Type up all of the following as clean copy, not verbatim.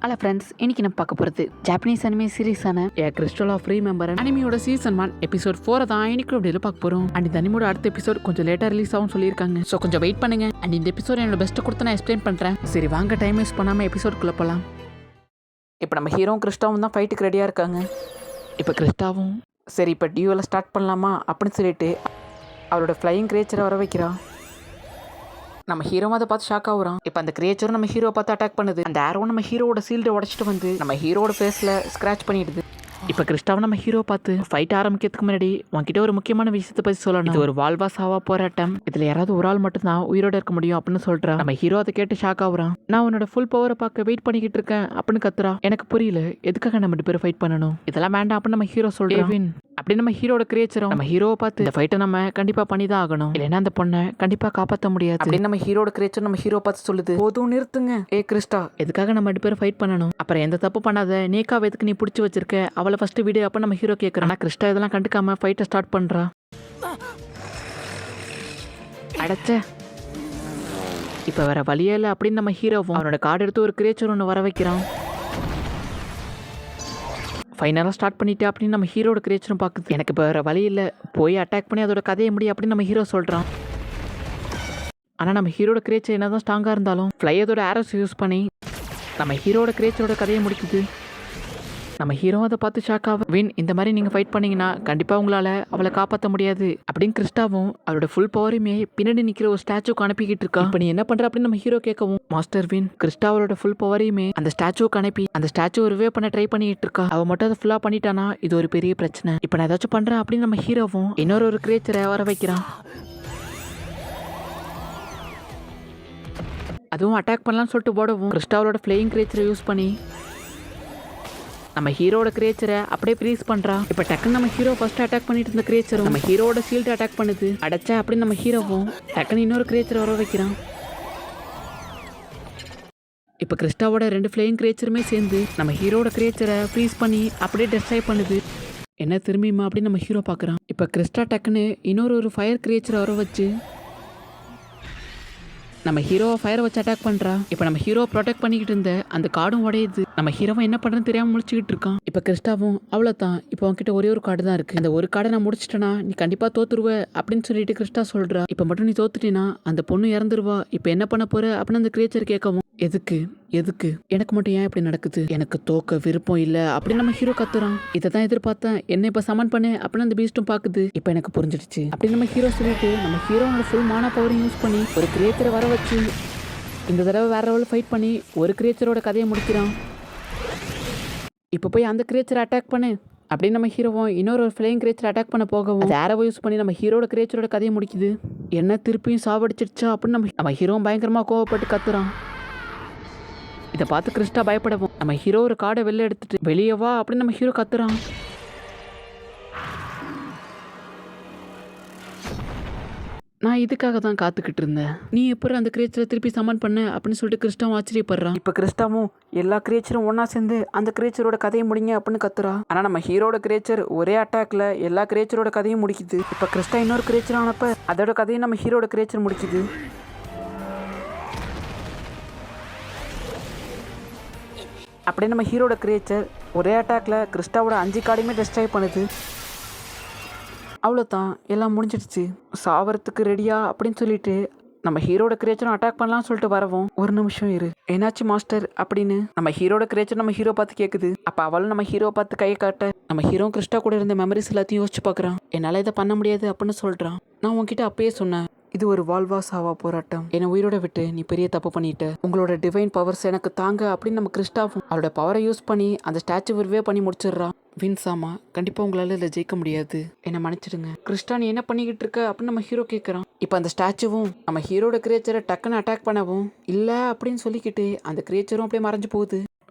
Hello friends, இன்னைக்கு நம்ம பார்க்க போகிறது ஜாப்பனீஸ் அனிமே சீரீஸான கிறிஸ்டல் ஆஃப் ரீமெம்பர் அனிமியோட சீசன் 1 எபிசோட் 4 தான் இன்னைக்கு வீடியோவில் பார்க்க போகிறோம். அண்ட் இந்த அனிமோட அடுத்த எபிசோட் கொஞ்சம் லேட்டாக ரிலீஸ் ஆகும் சொல்லியிருக்காங்க. ஸோ கொஞ்சம் வெயிட் பண்ணுங்க. அண்ட் இந்த எபிசோட் என்னோட பெஸ்ட்டை கொடுத்து நான் எக்ஸ்பிளைன் பண்ணுறேன். சரி வாங்க, டைம் வேஸ்ட் பண்ணாமல் எபிசோட்குள்ளே போகலாம். இப்போ நம்ம ஹீரோவும் கிறிஸ்டாவும் தான் ஃபைட்டுக்கு ரெடியாக இருக்காங்க. இப்போ கிறிஸ்டாவும் சரி இப்போ டியூவில் ஸ்டார்ட் பண்ணலாமா அப்படின்னு சொல்லிட்டு அவரோட ஃப்ளையிங் கிரியேச்சரை வர வைக்கிறான். நம்ம ஹீரோவை அதை பார்த்து ஷாக் ஆகுறான். இப்போ அந்த கிரியேச்சரும் நம்ம ஹீரோவை பார்த்து அட்டாக் பண்ணுது. அந்த ஆரோ நம்ம ஹீரோட சீல்டை உடச்சிட்டு வந்து நம்ம ஹீரோட ஃபேஸில் ஸ்க்ராச் பண்ணிடுது. இப்போ கிறிஸ்டாவை நம்ம ஹீரோ பார்த்து ஃபைட் ஆரம்பிக்கிறதுக்கு முன்னாடி உன்கிட்ட ஒரு முக்கியமான விஷயத்தை பற்றி சொல்லணும். இது ஒரு வாழ்வா சாவா போராட்டம். இதில் யாராவது ஒரு ஆள் மட்டும்தான் உயிரோட இருக்க முடியும் அப்படின்னு சொல்கிறான். நம்ம ஹீரோ அதை கேட்டு ஷாக் ஆகுறான். நான் உன்னோட ஃபுல் பவரை பார்க்க வெயிட் பண்ணிக்கிட்டு இருக்கேன் அப்படின்னு கத்துறா. எனக்கு புரியல, எதுக்காக நம்ம 2 பேரும் ஃபைட் பண்ணணும், இதெல்லாம் வேண்டாம் அப்படின்னு நம்ம ஹீரோ சொல்றான். அப்படி நம்ம ஹீரோட கிரியேச்சரும் நம்ம ஹீரோவை பார்த்து இந்த ஃபைட்டை நம்ம கண்டிப்பா பண்ணி தான் ஆகணும், இல்லைன்னா அந்த பொண்ணை கண்டிப்பா காப்பாற்ற முடியாது அப்படின்னு நம்ம ஹீரோட கிரியேச்சர் நம்ம ஹீரோ பார்த்து சொல்லுது. போதும் நிறுத்துங்க. கிறிஸ்டா, எதுக்காக நம்ம 2 பேரும் ஃபைட் பண்ணணும், அப்புறம் எந்த தப்பு பண்ணாத நேக்காவை எதுக்கு நீ பிடிச்சி வச்சிருக்க, அவளை ஃபர்ஸ்ட் வீடு அப்ப நம்ம ஹீரோ கேட்கறான். கிறிஸ்டா இதெல்லாம் கண்டுக்காம ஃபைட்டை ஸ்டார்ட் பண்றா. அடைச்ச இப்ப வேற வழியே இல்லை அப்படின்னு நம்ம ஹீரோவும் அவனோட கார்டு எடுத்து ஒரு கிரியேச்சர் ஒன்று வர வைக்கிறான். ஃபைனலாக ஸ்டார்ட் பண்ணிட்டே அப்படின்னு நம்ம ஹீரோட கிரியேச்சரும் பார்க்குது. எனக்கு இப்போ வேறு வழி இல்லை, போய் அட்டாக் பண்ணி அதோட கதையை முடியும் அப்படின்னு நம்ம ஹீரோ சொல்கிறான். ஆனால் நம்ம ஹீரோட கிரியேச்சர் என்ன தான் ஸ்ட்ராங்காக இருந்தாலும் ஃப்ளை அதோட ஆரோஸ் யூஸ் பண்ணி நம்ம ஹீரோட கிரியேச்சரோட கதையை முடிக்குது. நம்ம ஹீரோ அதை பார்த்து ஷாக் ஆகும். வின், இந்த மாதிரி நீங்கள் ஃபைட் பண்ணீங்கன்னா கண்டிப்பாக உங்களால் அவளை காப்பாற்ற முடியாது அப்படின்னு கிறிஸ்டாவும் அவரோட ஃபுல் பவரையுமே பின்னாடி நிற்கிற ஒரு ஸ்டாச்சுக்கு அனுப்பிக்கிட்டு இருக்கா. இப்போ நீ என்ன பண்ணுற அப்படின்னு நம்ம ஹீரோ கேட்கவும், மாஸ்டர் வின் கிறிஸ்டா அவரோட ஃபுல் பவரையுமே அந்த ஸ்டாச்சுக்கு அனுப்பி அந்த ஸ்டாச்சு ரிவே பண்ண ட்ரை பண்ணிட்டு இருக்கா. அவ மட்டும் அதை ஃபுல்லாக பண்ணிட்டானா இது ஒரு பெரிய பிரச்சனை. இப்போ நான் ஏதாச்சும் பண்ணுறேன் அப்படின்னு நம்ம ஹீரோவும் இன்னொரு கிரியேச்சரை வர வைக்கிறான். அதுவும் அட்டாக் பண்ணலாம்னு சொல்லிட்டு போடவும் கிறிஸ்டாவோட ஃப்ளையிங் கிரியேச்சரை யூஸ் பண்ணி நம்ம ஹீரோட கிரியேச்சரை அப்படியே ஃப்ரீஸ் பண்றா. இப்போ டக்குன்னு நம்ம ஹீரோ ஃபர்ஸ்ட் அட்டாக் பண்ணிட்டு இருந்த கிரியேச்சரும் நம்ம ஹீரோட ஷீல்ட் அட்டாக் பண்ணுது. அடைச்சா அப்படின்னு நம்ம ஹீரோவும் டக்குன்னு இன்னொரு கிரியேச்சரை வர வைக்கிறான். இப்போ கிறிஸ்டாவோட 2 ஃப்ளையிங் கிரியேச்சருமே சேர்ந்து நம்ம ஹீரோட கிரியேச்சரை ஃப்ரீஸ் பண்ணி அப்படியே டெஸ்ட்ராய் பண்ணுது. என்ன திரும்பியுமா அப்படின்னு நம்ம ஹீரோ பார்க்குறான். இப்போ கிறிஸ்டா டக்குன்னு இன்னொரு ஃபயர் கிரியேச்சரை வர வச்சு நம்ம ஹீரோவை ஃபயரை வச்சு அட்டாக் பண்ணுறா. இப்போ நம்ம ஹீரோ ப்ரொடெக்ட் பண்ணிக்கிட்டு இருந்த அந்த கார்டும் உடையுது. நம்ம ஹீரோவை என்ன பண்ணுறதுன்னு தெரியாமல் முடிச்சுக்கிட்டு இருக்கான். இப்போ கிறிஸ்டாவும் அவ்வளோதான், இப்போ உன்கிட்ட ஒரே ஒரு கார்டு தான் இருக்குது, அந்த ஒரு கார்டை நான் முடிச்சிட்டேன்னா நீ கண்டிப்பாக தோத்துருவ அப்படின்னு சொல்லிட்டு கிறிஸ்டா சொல்கிறா. இப்போ மட்டும் நீ தோத்துட்டீங்கன்னா அந்த பொண்ணு இறந்துருவா, இப்போ என்ன பண்ண போற அப்படின்னு அந்த கிரியேச்சர் கேட்கவும், எதுக்கு எதுக்கு எனக்கு மட்டும் ஏன் இப்படி நடக்குது, எனக்கு தோக்க விருப்பம் இல்லை அப்படின்னு நம்ம ஹீரோ கத்துறான். இதை தான் எதிர்பார்த்தேன், என்ன இப்போ சமன் பண்ணு அப்படின்னு அந்த பீஸ்டும் பார்க்குது. இப்போ எனக்கு புரிஞ்சிடுச்சு அப்படின்னு நம்ம ஹீரோ சொல்லிட்டு நம்ம ஹீரோனோட ஃபுல் மானா பவரையும் யூஸ் பண்ணி ஒரு கிரியேச்சரை வர வச்சு இந்த தடவை வேற லெவலில் ஃபைட் பண்ணி ஒரு கிரியேச்சரோட கதையை முடிக்கிறான். இப்போ போய் அந்த கிரியேச்சரை அட்டாக் பண்ணு அப்படின்னு நம்ம ஹீரோவும் இன்னொரு ஃப்ளையிங் கிரியேச்சர் அட்டாக் பண்ண போகவும் அந்த ஆரோவை யூஸ் பண்ணி நம்ம ஹீரோட கிரியேச்சரோட கதையை முடிக்குது. என்ன திருப்பியும் சாவடிச்சிடுச்சா அப்படின்னு நம்ம ஹீரோவும் பயங்கரமாக கோவப்பட்டு கத்துறான். இதை பார்த்து கிறிஸ்டா பயப்படவும் நம்ம ஹீரோ ஒரு கார்டை வெளில எடுத்துட்டு வெளியே வா அப்படின்னு நம்ம ஹீரோ கத்துறான். நான் இதுக்காக தான் காத்துக்கிட்டு இருந்தேன், நீ எப்படி அந்த கிரியேச்சரை திருப்பி சமன் பண்ண அப்படின்னு சொல்லிட்டு கிறிஸ்டாவும் ஆச்சரியப்படுறான். இப்போ கிறிஸ்டாவும் எல்லா கிரியேச்சரும் ஒன்னா சேர்ந்து அந்த கிரியேச்சரோட கதையை முடிங்க அப்படின்னு கத்துறா. ஆனால் நம்ம ஹீரோட கிரியேச்சர் ஒரே அட்டாக்ல எல்லா கிரியேச்சரோட கதையும் முடிக்குது. இப்போ கிறிஸ்டா இன்னொரு கிரியேச்சர் ஆனப்ப அதோட கதையை நம்ம ஹீரோட கிரியேச்சர் முடிக்குது. அப்படியே நம்ம ஹீரோட கிரியேச்சர் ஒரே அட்டாக்ல கிறிஸ்டாவோட 5 கார்டையுமே டெஸ்ட்ராய் பண்ணுது. அவ்வளோதான், எல்லாம் முடிஞ்சிடுச்சு, சாவறதுக்கு ரெடியா அப்படின்னு சொல்லிட்டு நம்ம ஹீரோட கிரியேச்சரும் அட்டாக் பண்ணலாம்னு சொல்லிட்டு வரவும், ஒரு நிமிஷம் இரு, என்னாச்சு மாஸ்டர் அப்படின்னு நம்ம ஹீரோட கிரியேச்சர் நம்ம ஹீரோ பார்த்து கேட்குது. அப்போ அவளும் நம்ம ஹீரோ பார்த்து கையை காட்ட நம்ம ஹீரோ கிறிஸ்டா கூட இருந்த மெமரிஸ் எல்லாத்தையும் யோசிச்சு பார்க்குறான். என்னால் இதை பண்ண முடியாது அப்படின்னு சொல்கிறான். நான் உன்கிட்ட அப்பயே சொன்னேன், இது ஒரு வாழ்வா சாவா போராட்டம், என்னை உயிரோட விட்டு நீ பெரிய தப்பு பண்ணிட்ட, உங்களோட டிவைன் பவர்ஸ் எனக்கு தாங்க அப்படின்னு நம்ம கிறிஸ்டாவும் அவரோட பவரை யூஸ் பண்ணி அந்த ஸ்டாச்சு ரிவே பண்ணி முடிச்சிடுறான். வின்சாமா, கண்டிப்பாக உங்களால் இதில் ஜெயிக்க முடியாது, என்னை மன்னிச்சிடுங்க. கிறிஸ்டா நீ என்ன பண்ணிக்கிட்டு இருக்க அப்படின்னு நம்ம ஹீரோ கேட்குறான். இப்போ அந்த ஸ்டாச்சுவும் நம்ம ஹீரோட கிரியேச்சரை டக்குன்னு அட்டாக் பண்ணவும் இல்லை அப்படின்னு சொல்லிக்கிட்டு அந்த கிரியேச்சரும் அப்படியே மறைஞ்சு போகுது.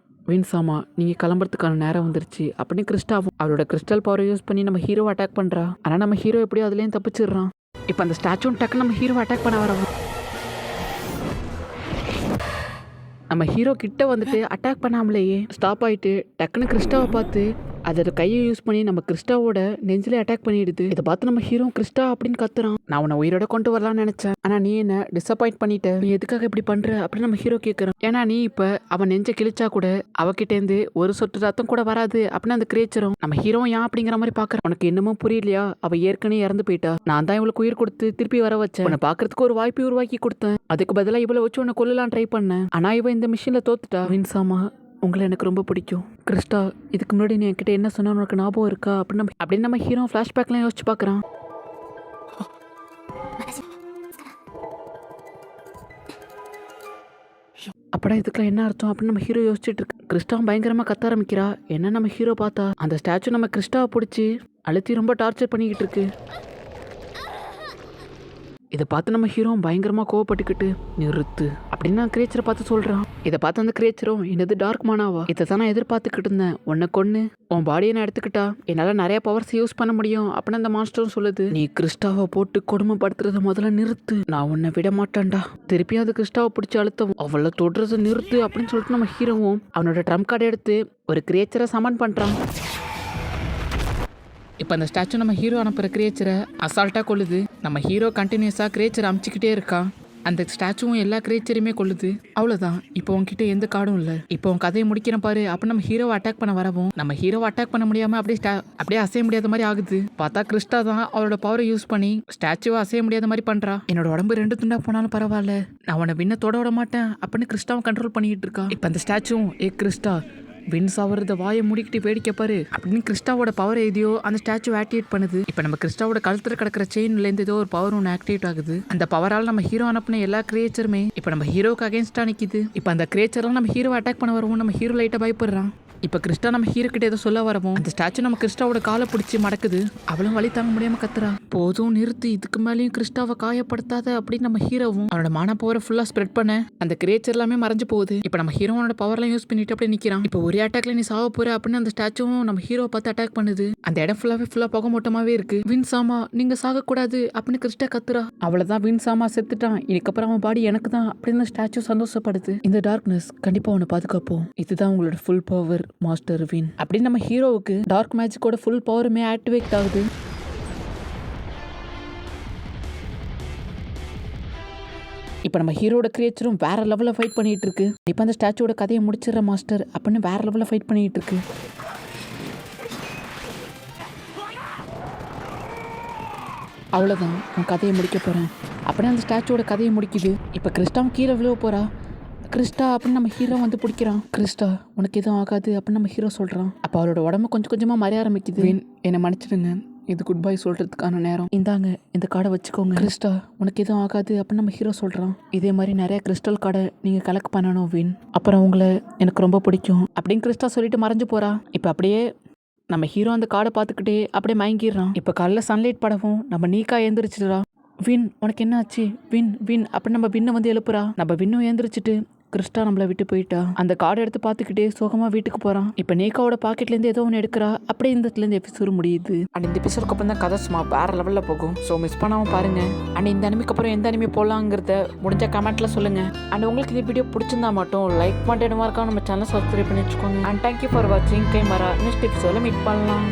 வின்சாமா, நீங்கள் கிளம்புறதுக்கான நேரம் வந்துருச்சு அப்படின்னு கிறிஸ்டாவும் அவரோட கிறிஸ்டல் பவரை யூஸ் பண்ணி நம்ம ஹீரோ அட்டாக் பண்ணுறா. ஆனால் நம்ம ஹீரோ எப்படியோ அதுலேயும் தப்பிச்சிடுறான். இப்போ அந்த ஸ்டாச்சுவும் டக்குன்னு நம்ம ஹீரோ அட்டாக் பண்ண வரவும் நம்ம ஹீரோ கிட்ட வந்துட்டு அட்டாக் பண்ணாமலேயே ஸ்டாப் ஆகிட்டு டக்குன்னு கிறிஸ்டாவை பார்த்து அதோட கையை யூஸ் பண்ணி நம்ம கிறிஸ்டாவோட நெஞ்சிலே அட்டாக் பண்ணிடுது. இதை பார்த்து நம்ம ஹீரோ கிறிஸ்டா அப்படின்னு கத்துறான். நான் உன்னை உயிரோட கொண்டு வரலாம்னு நினைச்சேன், ஆனா நீ என்ன டிசப்பாயிண்ட் பண்ணிட்ட. நீ எதுக்காக இப்படி பண்ற அப்படின்னு நம்ம ஹீரோ கேட்கறான். ஏன்னா நீ இப்ப அவன் நெஞ்ச கிழிச்சா கூட அவகிட்ட இருந்து ஒரு சொட்டு ரத்தம் கூட வராது அப்படின்னு அந்த கிரேச்சரும் நம்ம ஹீரோ ஏன் அப்படிங்கிற மாதிரி பாக்குறான். உனக்கு இன்னமும் புரியலையா? அவ ஏற்கனவே இறந்து போயிட்டா. நான் தான் இவளுக்கு உயிர் கொடுத்து திருப்பி வர வச்சேன். உன்னை பாக்குறதுக்கு ஒரு வாய்ப்பு உருவாக்கி கொடுத்தேன். அதுக்கு பதிலா இவளை வச்சு உன்னை கொல்லலாம் ட்ரை பண்ணேன். ஆனா இவ இந்த மிஷின்ல தோத்துட்டா. வின்சாமா, உங்களை எனக்கு ரொம்ப பிடிக்கும். கிறிஸ்டா, இதுக்கு முன்னாடி நீ என்கிட்ட என்ன சொன்னா உனக்கு ஞாபகம் இருக்கா அப்படின்னு நம்ம ஹீரோ ஃபிளாஷ்பேக்லாம் யோசிச்சு பார்க்குறான். அப்படா இதுக்கெல்லாம் என்ன அர்த்தம் அப்படின்னு நம்ம ஹீரோ யோசிச்சுட்டு இருக்கு. கிறிஸ்டா பயங்கரமா கத்த ஆரம்பிக்கிறா. என்ன நம்ம ஹீரோ பார்த்தா அந்த ஸ்டாச்சு நம்ம கிறிஸ்டாவை பிடிச்சி அழுத்தி ரொம்ப டார்ச்சர் பண்ணிக்கிட்டு இருக்கு. இதை பார்த்து நம்ம ஹீரோ பயங்கரமா கோவப்பட்டுக்கிட்டு நிறுத்து அப்படின்னு கிரேச்சரை பார்த்து சொல்றான். இதை பார்த்து அந்த கிரேச்சரும் என்னது டார்க் மானாவா? இதை தான் நான் எதிர்பார்த்துக்கிட்டு இருந்தேன். உன்னை கொன்னு உன் பாடியை நான் எடுத்துக்கிட்டா என்னால நிறைய பவர்ஸ் யூஸ் பண்ண முடியும் அப்படின்னு அந்த மாஸ்டரும் சொல்லுது. நீ கிறிஸ்டாவை போட்டு கொடுமைப்படுத்துறத முதல்ல நிறுத்து, நான் உன்னை விட மாட்டேன்டா. திருப்பியும் அது கிறிஸ்டாவை பிடிச்சி அழுத்தவும் அவளை தொடுறதை நிறுத்து அப்படின்னு சொல்லிட்டு நம்ம ஹீரோவும் அவனோட ட்ரம் கார்டை எடுத்து ஒரு கிரேச்சரை சமன் பண்றான். இப்போ அந்த ஸ்டாச்சு நம்ம ஹீரோ அனுப்புகிற கிரேச்சரை அசால்ட்டாக கொள்ளுது. நம்ம ஹீரோ கண்டினியூஸாக கிரேச்சரை அமுச்சிக்கிட்டே இருக்கான். அந்த ஸ்டாச்சுவும் எல்லா கிரேச்சரையுமே கொள்ளுது. அவ்வளோதான், இப்போ உங்ககிட்ட எந்த கார்டும் இல்லை. இப்போ உன் கதையை முடிக்கிறேன் பாரு அப்படின்னு நம்ம ஹீரோவை அட்டாக் பண்ண வரவும் நம்ம ஹீரோவை அட்டாக் பண்ண முடியாமல் அப்படியே அசைய முடியாத மாதிரி ஆகுது. பார்த்தா கிறிஸ்டா தான் அவரோட பவரை யூஸ் பண்ணி ஸ்டாச்சுவை அசைய முடியாத மாதிரி பண்ணுறா. என்னோட உடம்பு 2 துண்டா போனாலும் பரவாயில்ல, நான் உன்னை விண்ண தொட விட மாட்டேன் அப்படின்னு கிறிஸ்டாவை கண்ட்ரோல் பண்ணிக்கிட்டு இருக்கா. இப்போ அந்த ஸ்டாச்சுவும் கிறிஸ்டா வின்ஸ் அவரது வாயை முடிக்கிட்டு வேடிக்கை பாரு அப்படின்னு கிறிஸ்டாவோட பவர் எதையோ அந்த ஸ்டாச்சு ஆக்டிவேட் பண்ணுது. இப்போ நம்ம கிறிஸ்டாவோட கழுத்துல கிடக்கிற செயின்லேருந்து ஏதோ ஒரு பவர் ஒன்று ஆக்டிவேட் ஆகுது. அந்த பவரால் நம்ம ஹீரோ அனுப்பின எல்லா கிரியேச்சருமே இப்போ நம்ம ஹீரோக்கு அகேன்ஸ்டா நிற்கிது. இப்போ அந்த கிரியேச்சர்லாம் நம்ம ஹீரோ அட்டாக் பண்ண வரவும் நம்ம ஹீரோ லைட்டாக பயப்படுறான். இப்போ கிறிஸ்டா நம்ம ஹீரோ கிட்ட ஏதோ சொல்ல வரவும் அந்த ஸ்டாச்சு நம்ம கிறிஸ்டாவோட காலை பிடிச்சி மடக்குது. அவளும் வழி தாங்க முடியாம கத்துறா. போதும் நிறுத்து, இதுக்கு மேலேயும் கிறிஸ்டாவை காயப்படுத்தாத அப்படின்னு நம்ம ஹீரோவும் அவனோட மான பவரை ஃபுல்லா ஸ்ப்ரெட் பண்ண அந்த கிரியேச்சர் எல்லாமே மறைஞ்சு போகுது. இப்போ நம்ம ஹீரோனோட பவர்லாம் யூஸ் பண்ணிட்டு அப்படியே நிற்கிறான். இப்போ ஒரே அட்டாக்ல நீ சாவ போற அப்படின்னு அந்த ஸ்டாச்சுவும் நம்ம ஹீரோவை பார்த்து அட்டாக் பண்ணுது. அந்த இடம் ஃபுல்லா புகை மூட்டமாவே இருக்கு. வின்சாமா, நீங்க சாகக்கூடாது அப்படின்னு கிறிஸ்டா கத்துறா. அவ்வளவுதான், வின்சாமா செத்துட்டான், இதுக்கப்புறம் அவன் பாடி எனக்கு தான் அப்படின்னு ஸ்டாச்சு சந்தோஷப்படுது. இந்த டார்க்னஸ் கண்டிப்பா அவனை பாதுகாப்போம், இதுதான் உங்களோட ஃபுல் பவர் மாஸ்டர் வின் அப்படின்னு நம்ம ஹீரோவுக்கு டார்க் மேஜிக்கோட ஃபுல் பவருமே ஆக்டிவேட் ஆகுது. இப்போ நம்ம ஹீரோட கிரியேச்சரும் வேற லெவலில் ஃபைட் பண்ணிட்டு இருக்கு. இப்போ அந்த ஸ்டாச்சுவோட கதையை முடிச்சிடுற மாஸ்டர் அப்படின்னு வேற லெவலில் ஃபைட் பண்ணிட்டு இருக்கு. அவ்வளோதான், உன் கதையை முடிக்க போறேன் அப்படின்னு அந்த ஸ்டாச்சுவோட கதையை முடிக்குது. இப்போ கிறிஸ்டாவும் கீழே விழுவ போறா. கிறிஸ்டா அப்படின்னு நம்ம ஹீரோ வந்து பிடிக்கிறான். கிறிஸ்டா, உனக்கு எதுவும் ஆகாது அப்படின்னு நம்ம ஹீரோ சொல்றான். அப்போ அவரோட உடம்பு கொஞ்சம் கொஞ்சமா மறைய ஆரம்பிக்குது. என்னை மன்னிச்சிடுங்க, இது குட் பை சொல்றதுக்கான நேரம். இந்தாங்க, இந்த கார்டை வச்சுக்கோங்க. கிறிஸ்டா, உனக்கு எதுவும் ஆகாது அப்படின்னு நம்ம ஹீரோ சொல்றான். இதே மாதிரி நிறைய கிறிஸ்டல் கார்டை நீங்க கலெக்ட் பண்ணணும் வின், அப்புறம் உங்களை எனக்கு ரொம்ப பிடிக்கும் அப்படின்னு கிறிஸ்டா சொல்லிட்டு மறைஞ்சு போறா. இப்போ அப்படியே நம்ம ஹீரோ அந்த கார்டை பார்த்துக்கிட்டே அப்படியே மயங்கிடுறான். இப்போ காலைல சன்லைட் படவும் நம்ம நீக்கா எழுந்திரிச்சிடுறா. வின், உனக்கு என்ன ஆச்சு? வின் வின் அப்படின்னு நம்ம வின்னை வந்து எழுப்புறா. நம்ம வின்னும் எழுந்திரிச்சிட்டு கிறிஸ்டா நம்மளை விட்டு போயிட்டா. அந்த கார்டை எடுத்து பார்த்துக்கிட்டே சோகமா வீட்டுக்கு போறான். இப்போ நேக்காவோட பாக்கெட்ல இருந்து ஏதோ ஒன்று எடுக்கிறா. அப்படியே இந்த இடத்துல இருந்து எபிசோடு முடியுது. அண்ட் இந்த எபிசோடுக்கு அப்புறம் தான் கதை சும்மா வேற லெவலில் போகும். ஸோ மிஸ் பண்ணாம பாருங்க. அண்ட் இந்த அனிமிக்கு அப்புறம் எந்த அனிமி போடலாங்கிறத முடிஞ்ச கமெண்ட்ல சொல்லுங்க. அண்ட் உங்களுக்கு இந்த வீடியோ பிடிச்சிருந்தா மட்டும் லைக் பண்ணிட்டு நம்ம சேனல் சப்ஸ்கிரைப் பண்ணி வச்சுக்கோங்க. அண்ட் தேங்க்யூ ஃபார் வாட்சிங். கைமரா நெக்ஸ்ட் எபிசோட மீட் பண்ணலாம்.